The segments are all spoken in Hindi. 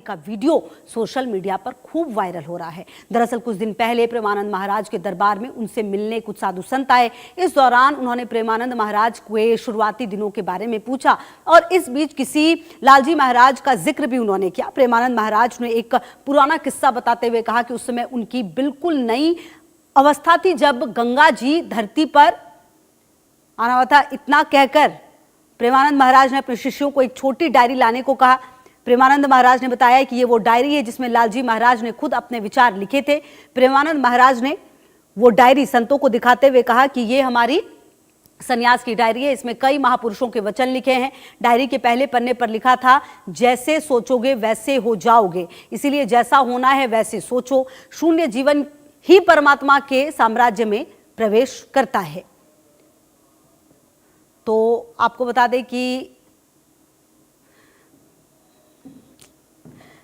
का वीडियो सोशल मीडिया पर खूब वायरल हो रहा है। दरअसल कुछ दिन पहले प्रेमानंद महाराज के दरबार में उनसे मिलने कुछ साधु संत आए। इस दौरान उन्होंने प्रेमानंद महाराज के शुरुआती दिनों के बारे में पूछा और इस बीच किसी लालजी महाराज का जिक्र भी उन्होंने किया। प्रेमानंद महाराज ने एक पुराना किस्सा बताते हुए कहा कि उस समय उनकी बिल्कुल नई अवस्था थी जब गंगा जी धरती पर आना हुआ था। इतना कहकर प्रेमानंद महाराज ने अपने शिष्यों को एक छोटी डायरी लाने को कहा। प्रेमानंद महाराज ने बताया कि ये वो डायरी है जिसमें लालजी महाराज ने खुद अपने विचार लिखे थे। प्रेमानंद महाराज ने वो डायरी संतों को दिखाते हुए कहा कि ये हमारी सन्यास की डायरी है, इसमें कई महापुरुषों के वचन लिखे हैं। डायरी के पहले पन्ने पर लिखा था, जैसे सोचोगे वैसे हो जाओगे, इसीलिए जैसा होना है वैसे सोचो। शून्य जीवन ही परमात्मा के साम्राज्य में प्रवेश करता है। तो आपको बता दें कि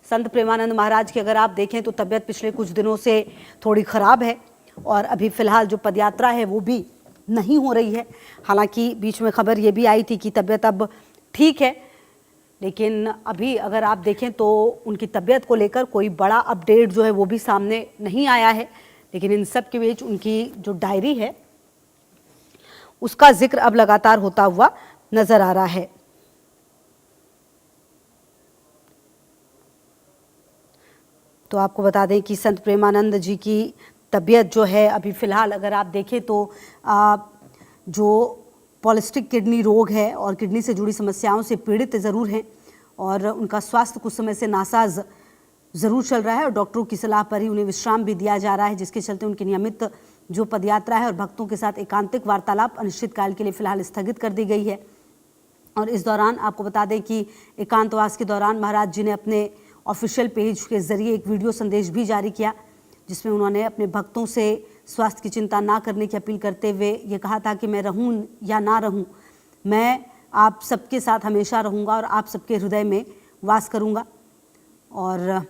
संत प्रेमानंद महाराज की अगर आप देखें तो तबीयत पिछले कुछ दिनों से थोड़ी खराब है और अभी फिलहाल जो पदयात्रा है वो भी नहीं हो रही है। हालांकि बीच में खबर ये भी आई थी कि तबीयत अब ठीक है, लेकिन अभी अगर आप देखें तो उनकी तबीयत को लेकर कोई बड़ा अपडेट जो है वो भी सामने नहीं आया है। लेकिन इन सब के बीच उनकी जो डायरी है उसका जिक्र अब लगातार होता हुआ नजर आ रहा है। तो आपको बता दें कि संत प्रेमानंद जी की तबीयत जो है अभी फ़िलहाल अगर आप देखें तो जो पॉलिस्टिक किडनी रोग है और किडनी से जुड़ी समस्याओं से पीड़ित ज़रूर हैं और उनका स्वास्थ्य कुछ समय से नासाज ज़रूर चल रहा है और डॉक्टरों की सलाह पर ही उन्हें विश्राम भी दिया जा रहा है, जिसके चलते उनकी नियमित जो पदयात्रा है और भक्तों के साथ एकांतिक वार्तालाप अनिश्चितकाल के लिए फ़िलहाल स्थगित कर दी गई है। और इस दौरान आपको बता दें कि एकांतवास के दौरान महाराज जी ने अपने ऑफिशियल पेज के जरिए एक वीडियो संदेश भी जारी किया, जिसमें उन्होंने अपने भक्तों से स्वास्थ्य की चिंता ना करने की अपील करते हुए ये कहा था कि मैं रहूं या ना रहूं, मैं आप सबके साथ हमेशा रहूंगा और आप सबके हृदय में वास करूंगा। और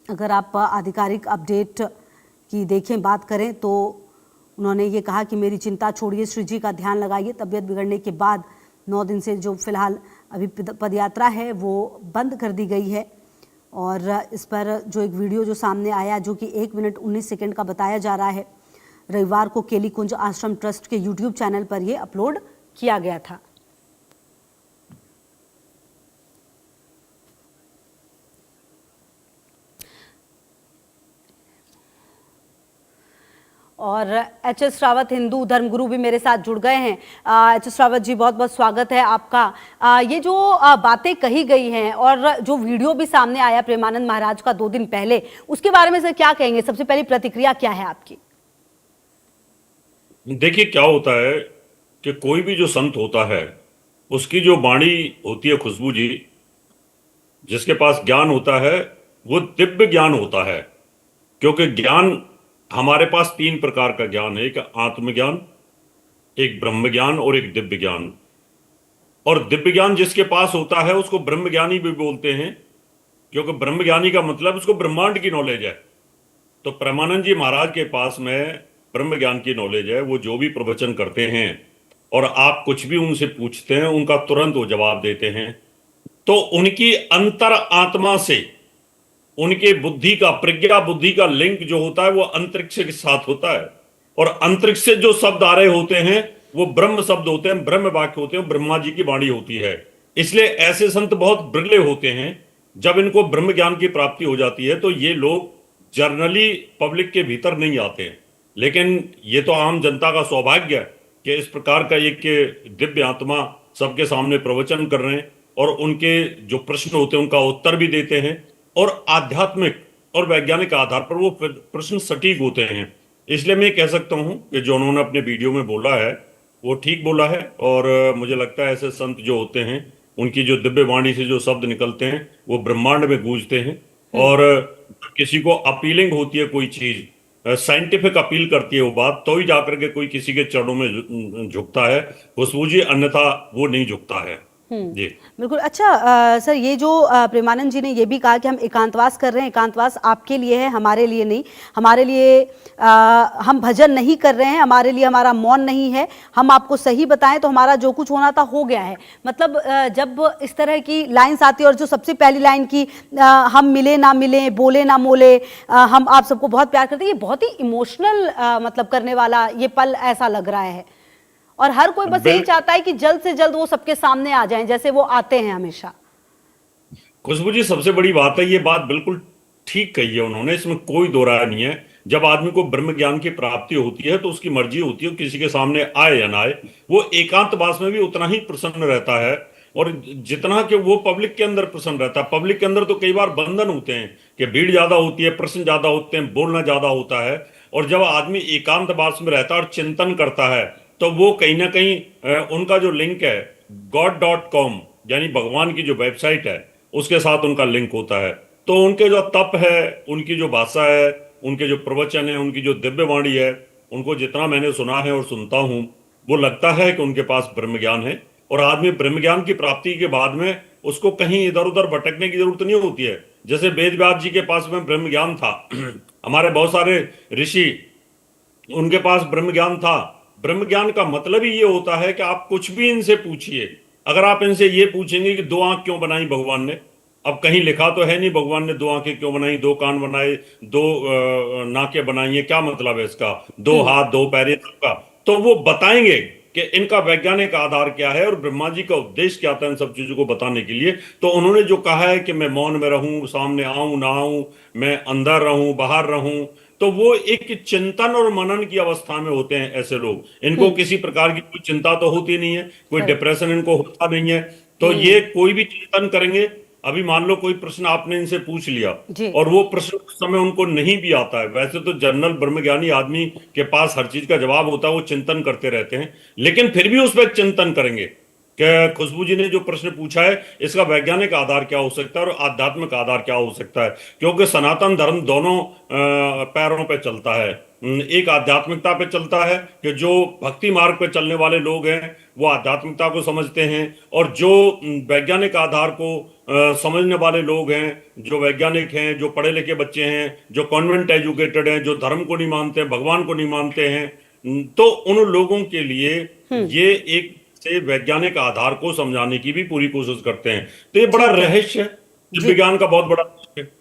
अगर आप आधिकारिक अपडेट की देखें बात करें तो उन्होंने ये कहा कि मेरी चिंता छोड़िए, श्री जी का ध्यान लगाइए। तबीयत बिगड़ने के बाद 9 दिन से जो फिलहाल अभी पदयात्रा है वो बंद कर दी गई है। और इस पर जो एक वीडियो जो सामने आया जो कि 1 मिनट 19 सेकंड का बताया जा रहा है, रविवार को केली कुंज आश्रम ट्रस्ट के यूट्यूब चैनल पर ये अपलोड किया गया था। और एच.एस. रावत हिंदू धर्मगुरु भी मेरे साथ जुड़ गए हैं। एच.एस. रावत जी, बहुत बहुत स्वागत है आपका। ये जो बातें कही गई हैं और जो वीडियो भी सामने आया प्रेमानंद महाराज का 2 दिन पहले, उसके बारे में सर क्या कहेंगे? सबसे पहली प्रतिक्रिया क्या है आपकी? देखिए, क्या होता है कि कोई भी जो संत होता है उसकी जो वाणी होती है, खुशबू जी, जिसके पास ज्ञान होता है वो दिव्य ज्ञान होता है। क्योंकि ज्ञान हमारे पास 3 प्रकार का ज्ञान है, एक आत्मज्ञान, एक ब्रह्म ज्ञान और एक दिव्य ज्ञान। और दिव्य ज्ञान जिसके पास होता है उसको ब्रह्म ज्ञानी भी बोलते हैं, क्योंकि ब्रह्म ज्ञानी का मतलब उसको ब्रह्मांड की नॉलेज है। तो प्रेमानंद जी महाराज के पास में ब्रह्म ज्ञान की नॉलेज है। वो जो भी प्रवचन करते हैं और आप कुछ भी उनसे पूछते हैं उनका तुरंत वो जवाब देते हैं। तो उनकी अंतर आत्मा से उनके बुद्धि का, प्रज्ञा बुद्धि का लिंक जो होता है वो अंतरिक्ष के साथ होता है। और अंतरिक्ष से जो शब्द आ रहे होते हैं वो ब्रह्म शब्द होते हैं, ब्रह्म वाक्य होते हैं, ब्रह्मा जी की वाणी होती है। इसलिए ऐसे संत बहुत बिरले होते हैं। जब इनको ब्रह्म ज्ञान की प्राप्ति हो जाती है तो ये लोग जर्नली पब्लिक के भीतर नहीं आते हैं। लेकिन ये तो आम जनता का सौभाग्य है कि इस प्रकार का एक दिव्य आत्मा सबके सामने प्रवचन कर रहे हैं और उनके जो प्रश्न होते हैं उनका उत्तर भी देते हैं और आध्यात्मिक और वैज्ञानिक आधार पर वो प्रश्न सटीक होते हैं। इसलिए मैं कह सकता हूं कि जो उन्होंने अपने वीडियो में बोला है वो ठीक बोला है। और मुझे लगता है ऐसे संत जो होते हैं उनकी जो दिव्य वाणी से जो शब्द निकलते हैं वो ब्रह्मांड में गूंजते हैं। और किसी को अपीलिंग होती है कोई चीज, साइंटिफिक अपील करती है वो बात, तो ही जाकर के कोई किसी के चरणों में झुकता है। खुशबू जी, अन्यथा वो नहीं झुकता है। जी। बिल्कुल। अच्छा सर, ये जो प्रेमानंद जी ने ये भी कहा कि हम एकांतवास कर रहे हैं, एकांतवास आपके लिए है, हमारे लिए नहीं। हमारे लिए हम भजन नहीं कर रहे हैं, हमारे लिए हमारा मौन नहीं है। हम आपको सही बताएं तो हमारा जो कुछ होना था हो गया है। मतलब जब इस तरह की लाइन्स आती है, और जो सबसे पहली लाइन की हम मिले ना मिले, बोले ना बोले, हम आप सबको बहुत प्यार करते हैं, ये बहुत ही इमोशनल मतलब करने वाला ये पल ऐसा लग रहा है। और हर कोई बस यही चाहता है कि जल्द से जल्द वो सबके सामने आ जाएं, जैसे वो आते हैं हमेशा। खुशबू जी, सबसे बड़ी बात है, ये बात बिल्कुल ठीक कही है उन्होंने, इसमें कोई दो राय नहीं है। जब आदमी को ब्रह्म ज्ञान की प्राप्ति होती है तो उसकी मर्जी होती है किसी के सामने आए या ना आए, वो एकांतवास में भी उतना ही प्रसन्न रहता है, और जितना कि वो पब्लिक के अंदर प्रसन्न रहता है। पब्लिक के अंदर तो कई बार बंधन होते हैं कि भीड़ ज्यादा होती है, प्रश्न ज्यादा होते हैं, बोलना ज्यादा होता है। और जब आदमी एकांतवास में रहता है और चिंतन करता है, तो वो कहीं ना कहीं उनका जो लिंक है god.com, यानी भगवान की जो वेबसाइट है, उसके साथ उनका लिंक होता है। तो उनके जो तप है, उनकी जो भाषा है, उनके जो प्रवचन है, उनकी जो दिव्य वाणी है, उनको जितना मैंने सुना है और सुनता हूँ, वो लगता है कि उनके पास ब्रह्म ज्ञान है। और आदमी ब्रह्म ज्ञान की प्राप्ति के बाद में उसको कहीं इधर उधर भटकने की जरूरत नहीं होती है। जैसे वेद व्यास जी के पास में ब्रह्म ज्ञान था हमारे बहुत सारे ऋषि, उनके पास ब्रह्म ज्ञान था। ब्रह्म ज्ञान का मतलब ही ये होता है कि आप कुछ भी इनसे पूछिए। अगर आप इनसे ये पूछेंगे कि दो आंख क्यों बनाई भगवान ने, अब कहीं लिखा तो है नहीं भगवान ने दो आंखें क्यों बनाई, दो कान बनाए, दो नाकें बनाई है, क्या मतलब है इसका, दो हाथ दो पैर सबका, तो वो बताएंगे कि इनका वैज्ञानिक आधार क्या है और ब्रह्मा जी का उद्देश्य क्या था इन सब चीजों को बताने के लिए। तो उन्होंने जो कहा है कि मैं मौन में रहूं, सामने आऊं ना आऊं, मैं अंदर रहूं बाहर रहूं, तो वो एक चिंतन और मनन की अवस्था में होते हैं ऐसे लोग। इनको किसी प्रकार की कोई चिंता तो होती नहीं है, कोई सही। डिप्रेशन इनको होता नहीं है। तो ये कोई भी चिंतन करेंगे। अभी मान लो कोई प्रश्न आपने इनसे पूछ लिया जी। और वो प्रश्न उस समय उनको नहीं भी आता है, वैसे तो जनरल ब्रह्मज्ञानी आदमी के पास हर चीज का जवाब होता है, वो चिंतन करते रहते हैं, लेकिन फिर भी उस पर चिंतन करेंगे कि खुशबू जी ने जो प्रश्न पूछा है इसका वैज्ञानिक आधार क्या हो सकता है और आध्यात्मिक आधार क्या हो सकता है। क्योंकि सनातन धर्म दोनों पैरों पे चलता है। एक आध्यात्मिकता पे चलता है कि जो भक्ति मार्ग पे चलने वाले लोग हैं वो आध्यात्मिकता को समझते हैं, और जो वैज्ञानिक आधार को समझने वाले लोग हैं, जो वैज्ञानिक हैं, जो पढ़े लिखे बच्चे हैं, जो कॉन्वेंट एजुकेटेड हैं, जो धर्म को नहीं मानते, भगवान को नहीं मानते हैं, तो उन लोगों के लिए ये एक से वैज्ञानिक आधार को समझाने की भी पूरी कोशिश करते हैं। तो ये बड़ा ठीक है रहस्य है, जी। विज्ञान का बहुत बड़ा रहस्य है।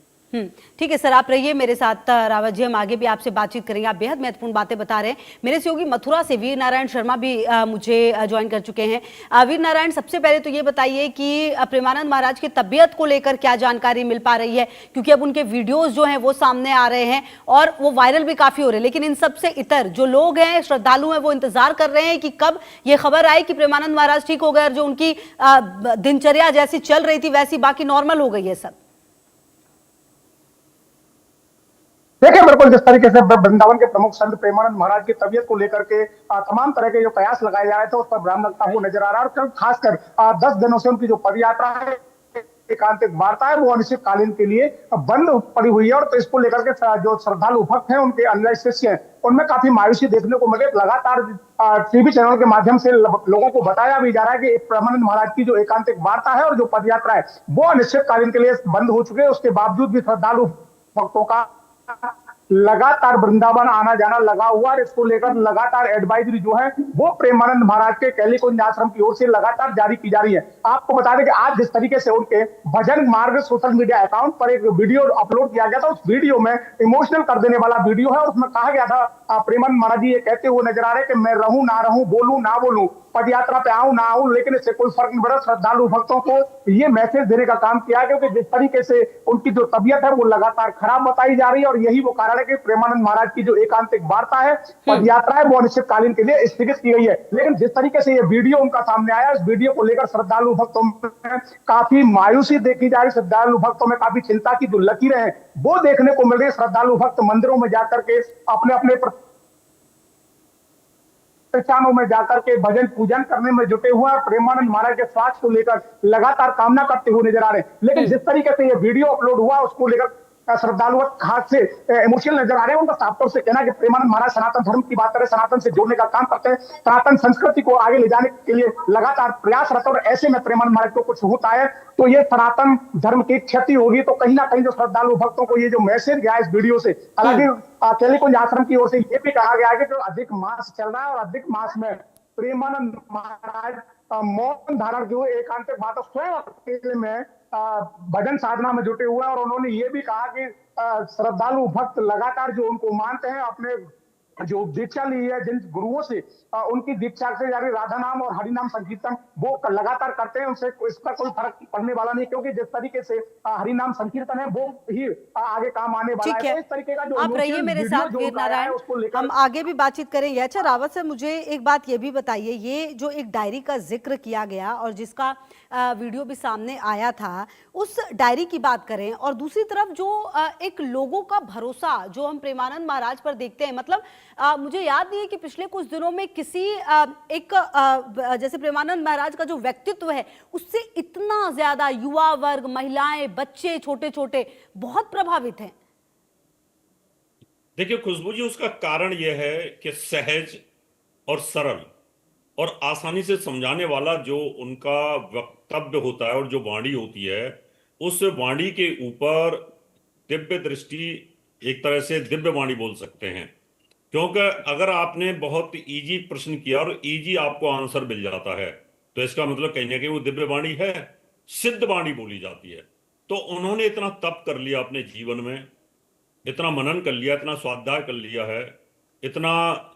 ठीक है सर, आप रहिए मेरे साथ रावत जी, हम आगे भी आपसे बातचीत करेंगे। आप बेहद महत्वपूर्ण बातें बता रहे हैं। मेरे सहयोगी मथुरा से वीर नारायण शर्मा भी मुझे ज्वाइन कर चुके हैं। वीर नारायण, सबसे पहले तो ये बताइए कि प्रेमानंद महाराज की तबीयत को लेकर क्या जानकारी मिल पा रही है, क्योंकि अब उनके वीडियोज जो हैं वो सामने आ रहे हैं और वो वायरल भी काफी हो रहे हैं, लेकिन इन सबसे इतर जो लोग हैं, श्रद्धालु हैं, वो इंतजार कर रहे हैं कि कब ये खबर आए कि प्रेमानंद महाराज ठीक हो गए और जो उनकी दिनचर्या जैसी चल रही थी वैसी बाकी नॉर्मल हो गई है सब। देखिए, बिल्कुल जिस तरीके से वृंदावन के प्रमुख संत प्रेमानंद महाराज की तबीयत को लेकर के तमाम तरह के जो कयास लगाए जा रहे थे उस पर विराम लगता हुआ नजर आ रहा है। और खासकर 10 दिनों से उनकी जो पद यात्रा है, एकांतिक वार्ता है, वो अनिश्चितकालीन के लिए बंद पड़ी हुई है। और तो इसको लेकर के जो श्रद्धालु भक्त हैं, उनके अनुयायी शिष्य हैं, उनमें काफी मायूसी देखने को मिले। लगातार टीवी चैनल के माध्यम से लोगों को बताया भी जा रहा है कि प्रेमानंद महाराज की जो एकांतिक वार्ता है और जो पद यात्रा है वो अनिश्चितकालीन के लिए बंद हो चुके हैं। उसके बावजूद भी श्रद्धालु भक्तों का लगातार वृंदावन आना जाना लगा हुआ है। इसको लेकर लगातार एडवाइजरी जो है वो प्रेमानंद महाराज के कैली कुंज आश्रम की ओर से लगातार जारी की जा रही है। आपको बता दें कि आज जिस तरीके से उनके भजन मार्ग सोशल मीडिया अकाउंट पर एक वीडियो अपलोड किया गया था, उस वीडियो में इमोशनल कर देने वाला वीडियो है। और उसमें कहा गया था, प्रेमानंद महाराज जी ये कहते हुए नजर आ रहे हैं कि मैं रहूं ना रहूं, बोलूं ना बोलूं, पद यात्रा पे आऊं ना आऊं, लेकिन इससे कोई फर्क नहीं पड़ा। श्रद्धालु भक्तों को ये मैसेज देने का काम किया, क्योंकि जिस तरीके से उनकी जो तबीयत है वो लगातार खराब बताई जा रही है। और यही वो कारण है कि प्रेमानंद महाराज की जो एकांतिक वार्ता है, पद यात्रा है, वो अनिश्चितकालीन के लिए स्थगित की गई है। लेकिन जिस तरीके से ये वीडियो उनका सामने आया, इस वीडियो को लेकर श्रद्धालु भक्तों में काफी मायूसी देखी जा रही। श्रद्धालु भक्तों में काफी चिंता की जो लकीरें हैं वो देखने को मिल रही है। श्रद्धालु भक्त मंदिरों में जाकर के अपने अपने प्रतिष्ठानों में जाकर के भजन पूजन करने में जुटे हुए हैं, प्रेमानंद महाराज के स्वास्थ्य को लेकर लगातार कामना करते हुए नजर आ रहे हैं। लेकिन जिस तरीके से ये वीडियो अपलोड हुआ उसको लेकर श्रद्धालु खास से इमोशनल नजर आ रहे हैं। उनका साफ तौर से कहना है कि प्रेमानंद महाराज सनातन धर्म की बात करें, सनातन से जोड़ने का काम करते हैं, सनातन संस्कृति को आगे ले जाने के लिए लगातार प्रयासरत, और ऐसे में प्रेमानंद महाराज को कुछ होता है तो ये सनातन धर्म की क्षति होगी। तो कहीं ना कहीं जो श्रद्धालु भक्तों को ये जो मैसेज गया इस वीडियो से, हालांकि केलीकुंज आश्रम की ओर से ये भी कहा गया है कि जो अधिक मास चल रहा है और अधिक मास में प्रेमानंद महाराज मौन धारण किए, एकांतिक बात स्वयं अकेले में भजन साधना में जुटे हुए हैं। और उन्होंने ये भी कहा कि श्रद्धालु भक्त लगातार जो उनको मानते हैं, अपने जो दीक्षा ली है जिन गुरुओं से, उनकी दीक्षा से यानी राधा नाम और हरि नाम संकीर्तन वो लगातार करते हैं, उनसे इसका कोई फर्क पड़ने वाला नहीं, क्योंकि जिस तरीके से हरि नाम संकीर्तन है वो ही आगे काम आने वाला है। तो इस तरीके का जो आप रहिए मेरे साथ वीर नारायण, हम आगे भी बातचीत करेंगे। अच्छा रावत सर, मुझे एक बात ये भी बताइए, ये जो एक डायरी का जिक्र किया गया और जिसका वीडियो भी सामने आया था, उस डायरी की बात करें, और दूसरी तरफ जो एक लोगों का भरोसा जो हम प्रेमानंद महाराज पर देखते हैं, मतलब मुझे याद नहीं है कि पिछले कुछ दिनों में किसी जैसे प्रेमानंद महाराज का जो व्यक्तित्व है उससे इतना ज्यादा युवा वर्ग, महिलाएं, बच्चे छोटे छोटे बहुत प्रभावित हैं। देखिए खुशबू जी, उसका कारण यह है कि सहज और सरल और आसानी से समझाने वाला जो उनका वक्तव्य होता है और जो वाणी होती है, उस वाणी के ऊपर दिव्य दृष्टि, एक तरह से दिव्य वाणी बोल सकते हैं। क्योंकि अगर आपने बहुत इजी प्रश्न किया और इजी आपको आंसर मिल जाता है, तो इसका मतलब कहीं ना कहीं वो दिव्य वाणी है, सिद्ध वाणी बोली जाती है। तो उन्होंने इतना तप कर लिया अपने जीवन में, इतना मनन कर लिया, इतना स्वाध्याय कर लिया है, इतना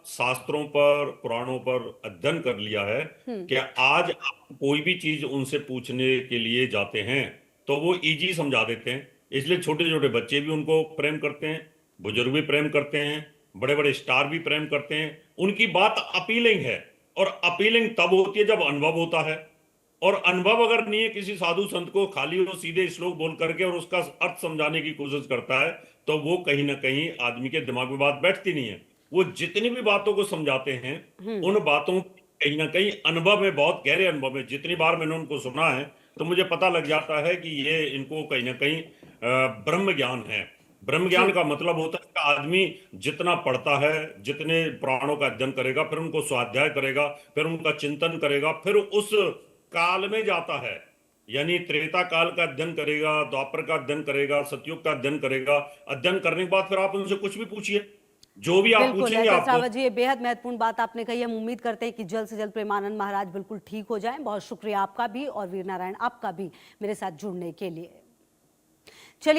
शास्त्रों पर, पुराणों पर अध्ययन कर लिया है कि आज आप कोई भी चीज उनसे पूछने के लिए जाते हैं तो वो इजी समझा देते हैं। इसलिए छोटे छोटे बच्चे भी उनको प्रेम करते हैं, बुजुर्ग भी प्रेम करते हैं, बड़े बड़े स्टार भी प्रेम करते हैं। उनकी बात अपीलिंग है, और अपीलिंग तब होती है जब अनुभव होता है। और अनुभव अगर नहीं है किसी साधु संत को, खाली वो सीधे श्लोक बोल करके और उसका अर्थ समझाने की कोशिश करता है, तो वो कहीं ना कहीं आदमी के दिमाग में बात बैठती नहीं है। वो जितनी भी बातों को समझाते हैं, उन बातों कहीं ना कहीं अनुभव में, बहुत गहरे अनुभव में, जितनी बार मैंने उनको सुना है तो मुझे पता लग जाता है कि ये इनको कहीं ना कहीं ब्रह्म ज्ञान है। ब्रह्म ज्ञान का मतलब होता है कि आदमी जितना पढ़ता है, जितने पुराणों का अध्ययन करेगा, फिर उनको स्वाध्याय करेगा, फिर उनका चिंतन करेगा, फिर उस काल में जाता है, यानी त्रेता काल का अध्ययन करेगा, द्वापर का अध्ययन करेगा, सतयुग का अध्ययन करेगा। अध्ययन करने के बाद फिर आप उनसे कुछ भी पूछिए, जो भी आप पूछेंगे आपको। जी, ये बेहद महत्वपूर्ण बात आपने कही। हम उम्मीद करते हैं कि जल्द से जल्द प्रेमानंद महाराज बिल्कुल ठीक हो जाएं। बहुत शुक्रिया आपका भी और वीर नारायण आपका भी मेरे साथ जुड़ने के लिए। चलिए।